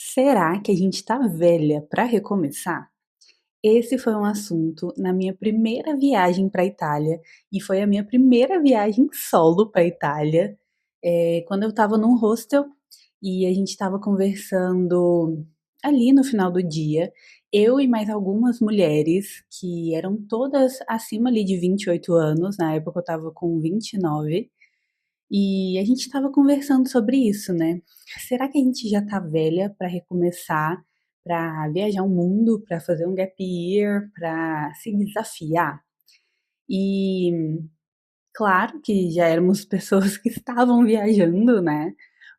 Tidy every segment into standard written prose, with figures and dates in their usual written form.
Será que a gente tá velha para recomeçar? Esse foi um assunto na minha primeira viagem para Itália, e foi a minha primeira viagem solo para Itália, quando eu estava num hostel, e a gente estava conversando ali no final do dia, eu e mais algumas mulheres que eram todas acima ali de 28 anos, na época eu estava com 29. E a gente estava conversando sobre isso, né. Será que a gente já tá velha para recomeçar, para viajar o mundo, para fazer um gap year, para se desafiar? E claro que já éramos pessoas que estavam viajando, né,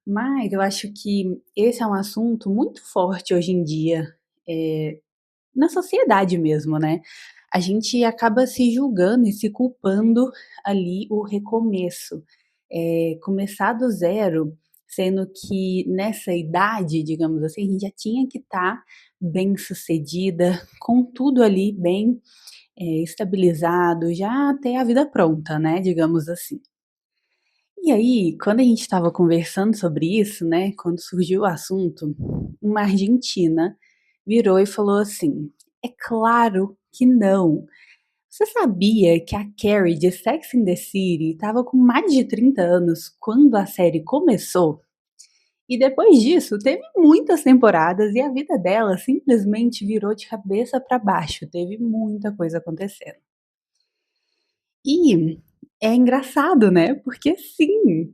mas eu acho que esse é um assunto muito forte hoje em dia, na sociedade mesmo, né. A gente acaba se julgando e se culpando ali o recomeço. Começar do zero, sendo que nessa idade, digamos assim, a gente já tinha que estar bem-sucedida, com tudo ali bem, estabilizado, já ter a vida pronta, né, digamos assim. E aí, quando a gente estava conversando sobre isso, né, quando surgiu o assunto, uma argentina virou e falou assim: "É claro que não. Você sabia que a Carrie de Sex and the City estava com mais de 30 anos quando a série começou? E depois disso, teve muitas temporadas e a vida dela simplesmente virou de cabeça para baixo, teve muita coisa acontecendo". E é engraçado, né, porque sim,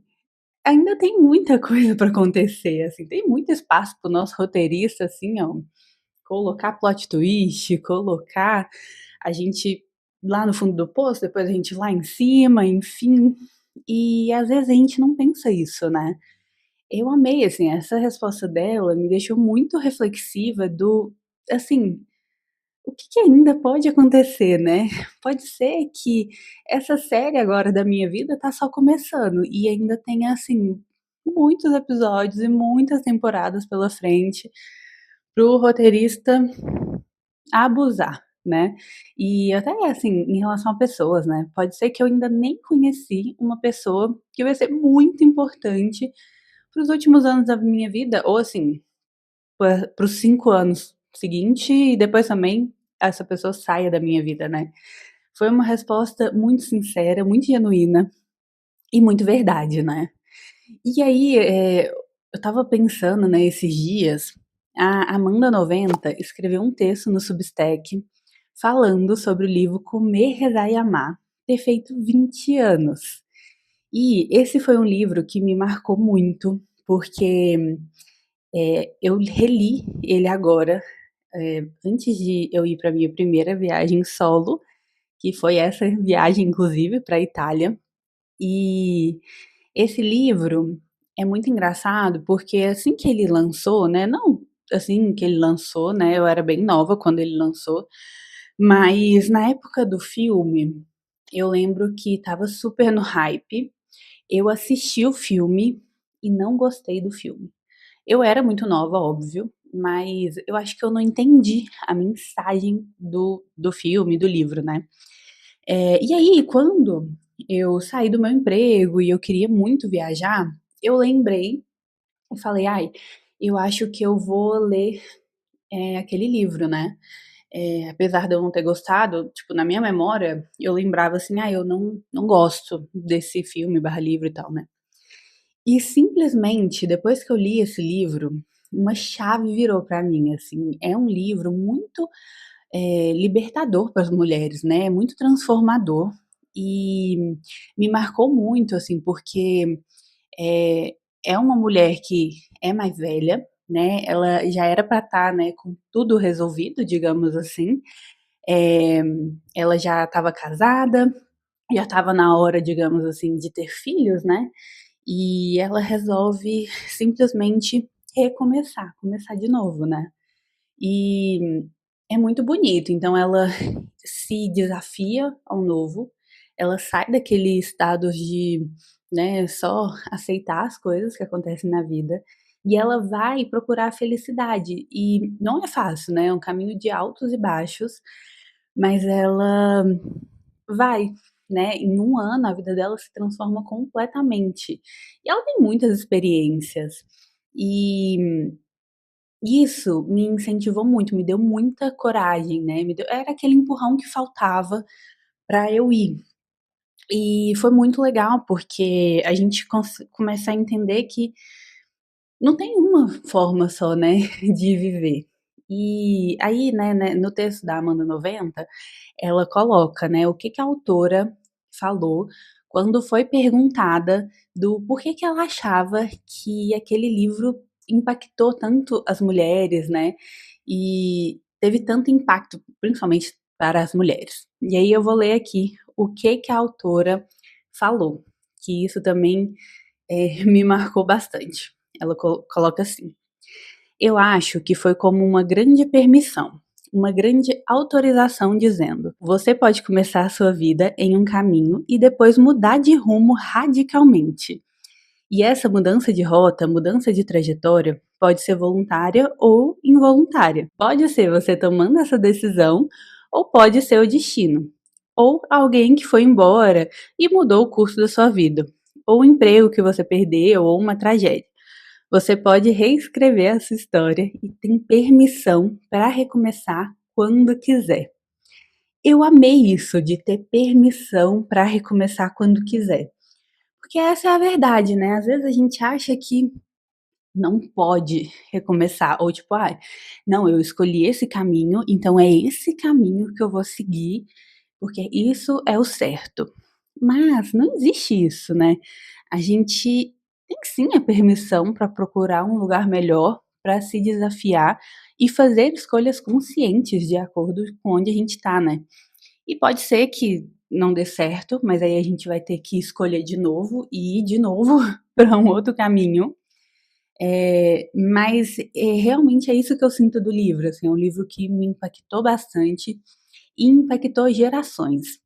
ainda tem muita coisa para acontecer, assim, tem muito espaço para o nosso roteirista, assim, ó, colocar plot twist, colocar a gente lá no fundo do poço, depois a gente lá em cima, enfim. E às vezes a gente não pensa isso, né. Eu amei, assim, essa resposta dela me deixou muito reflexiva do assim, o que que ainda pode acontecer, né. Pode ser que essa série agora da minha vida tá só começando e ainda tem, assim, muitos episódios e muitas temporadas pela frente para o roteirista abusar, né. E até, assim, em relação a pessoas, né, pode ser que eu ainda nem conheci uma pessoa que vai ser muito importante para os últimos anos da minha vida, ou assim, para os 5 anos seguinte e depois também essa pessoa saia da minha vida, né. Foi uma resposta muito sincera, muito genuína e muito verdade, né. E aí, eu estava pensando, né, esses dias, a Amanda 90 escreveu um texto no Substack falando sobre o livro Comer, Rezar e Amar ter feito 20 anos. E esse foi um livro que me marcou muito, porque, eu reli ele agora, antes de eu ir para minha primeira viagem solo, que foi essa viagem inclusive para a Itália. E esse livro é muito engraçado, porque assim que ele lançou, né, não assim que ele lançou, né, eu era bem nova quando ele lançou, mas na época do filme, eu lembro que estava super no hype, eu assisti o filme e não gostei do filme. Eu era muito nova, óbvio, mas eu acho que eu não entendi a mensagem do filme, do livro, né. E aí, quando eu saí do meu emprego e eu queria muito viajar, eu lembrei e falei: "Ai, eu acho que eu vou ler, aquele livro", né. Apesar de eu não ter gostado, tipo, na minha memória, eu lembrava assim: "Ah, eu não gosto desse filme/livro e tal, né". E simplesmente, depois que eu li esse livro, uma chave virou pra mim, assim. É um livro muito, libertador para as mulheres, né, muito transformador e me marcou muito, assim, porque, eh, é uma mulher que é mais velha, né, ela já era para estar, né, com tudo resolvido, digamos assim. Eh, Ela já estava casada, já estava na hora, digamos assim, de ter filhos, né, e ela resolve simplesmente recomeçar, começar de novo, né. E é muito bonito, então ela se desafia ao novo, ela sai daquele estado de, né, só aceitar as coisas que acontecem na vida, e ela vai procurar a felicidade. E não é fácil, né, é um caminho de altos e baixos, mas ela vai, né, em um ano a vida dela se transforma completamente. E ela tem muitas experiências. E isso me incentivou muito, me deu muita coragem, né, me deu era aquele empurrão que faltava para eu ir. E foi muito legal, porque a gente começa a entender que não tem uma forma só, né, de viver. E aí, né, no texto da Amanda 90, ela coloca, né, o que que a autora falou quando foi perguntada do porquê que ela achava que aquele livro impactou tanto as mulheres, né, e teve tanto impacto, principalmente para as mulheres. E aí eu vou ler aqui o que que a autora falou, que isso também, me marcou bastante. Ela coloca assim: "Eu acho que foi como uma grande permissão, uma grande autorização dizendo: você pode começar a sua vida em um caminho e depois mudar de rumo radicalmente. E essa mudança de rota, mudança de trajetória, pode ser voluntária ou involuntária. Pode ser você tomando essa decisão, ou pode ser o destino. Ou alguém que foi embora e mudou o curso da sua vida. Ou um emprego que você perdeu, ou uma tragédia. Você pode reescrever essa história e tem permissão para recomeçar quando quiser." Eu amei isso de ter permissão para recomeçar quando quiser. Porque essa é a verdade, né? Às vezes a gente acha que não pode recomeçar, ou tipo, ah, não, eu escolhi esse caminho, então é esse caminho que eu vou seguir, porque isso é o certo. Mas não existe isso, né? A gente tem sim a permissão para procurar um lugar melhor, para se desafiar e fazer escolhas conscientes de acordo com onde a gente está, né? E pode ser que não dê certo, mas aí a gente vai ter que escolher de novo e ir de novo para um outro caminho. Mas, realmente é isso que eu sinto do livro, assim, é um livro que me impactou bastante e impactou gerações.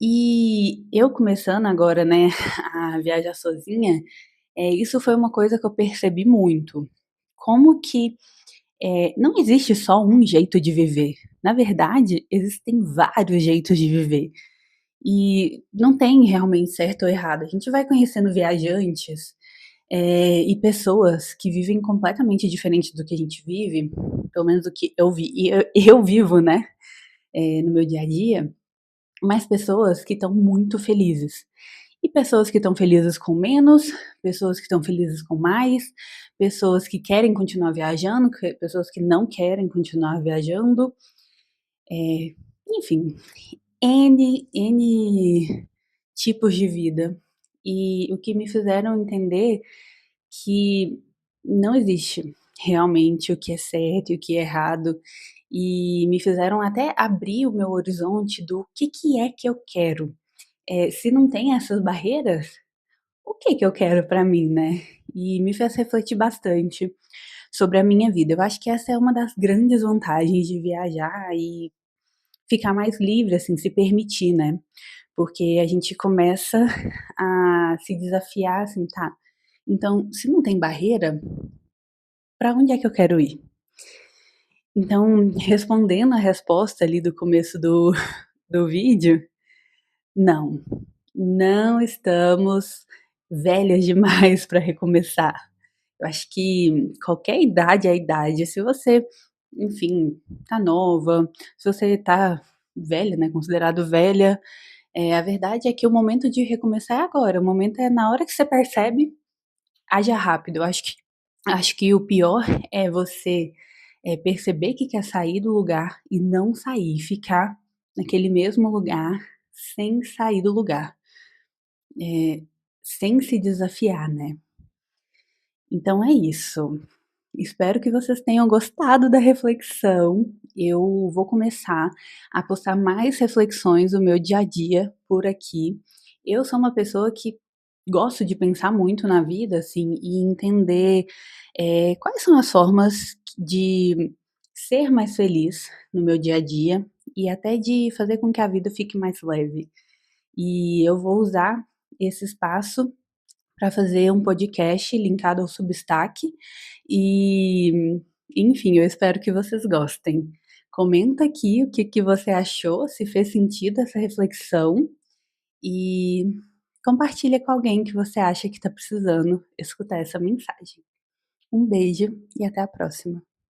E eu começando agora, né, a viajar sozinha, isso foi uma coisa que eu percebi muito. Como que, não existe só um jeito de viver. Na verdade, existem vários jeitos de viver. E não tem realmente certo ou errado. A gente vai conhecendo viajantes, e pessoas que vivem completamente diferente do que a gente vive, pelo menos do que eu vi e eu vivo, né, no meu dia a dia, mas pessoas que estão muito felizes. E pessoas que estão felizes com menos, pessoas que estão felizes com mais, pessoas que querem continuar viajando, pessoas que não querem continuar viajando, enfim, N tipos de vida. E o que me fizeram entender que não existe realmente o que é certo e o que é errado, e me fizeram até abrir o meu horizonte do que é que eu quero. Se não tem essas barreiras, o que eu quero pra mim, né? E me fez refletir bastante sobre a minha vida. Eu acho que essa é uma das grandes vantagens de viajar e ficar mais livre, assim, se permitir, né? Porque a gente começa a se desafiar, assim, tá, então se não tem barreira, pra onde é que eu quero ir? Então, respondendo a resposta ali do começo do vídeo, não, não estamos velhas demais para recomeçar. Eu acho que qualquer idade é a idade. Se você, enfim, tá nova, se você tá velha, né, considerado velha, a verdade é que o momento de recomeçar é agora, o momento é na hora que você percebe, haja rápido. Eu acho que o pior é você, perceber que quer sair do lugar e não sair, ficar naquele mesmo lugar sem sair do lugar, eh, sem se desafiar, né. Então é isso. Espero que vocês tenham gostado da reflexão. Eu vou começar a postar mais reflexões do meu dia a dia por aqui. Eu sou uma pessoa que gosto de pensar muito na vida, assim, e entender, quais são as formas de ser mais feliz no meu dia a dia e até de fazer com que a vida fique mais leve. E eu vou usar esse espaço para fazer um podcast linkado ao Substack e, enfim, eu espero que vocês gostem. Comenta aqui o que que você achou, se fez sentido essa reflexão e compartilha com alguém que você acha que está precisando escutar essa mensagem. Um beijo e até a próxima.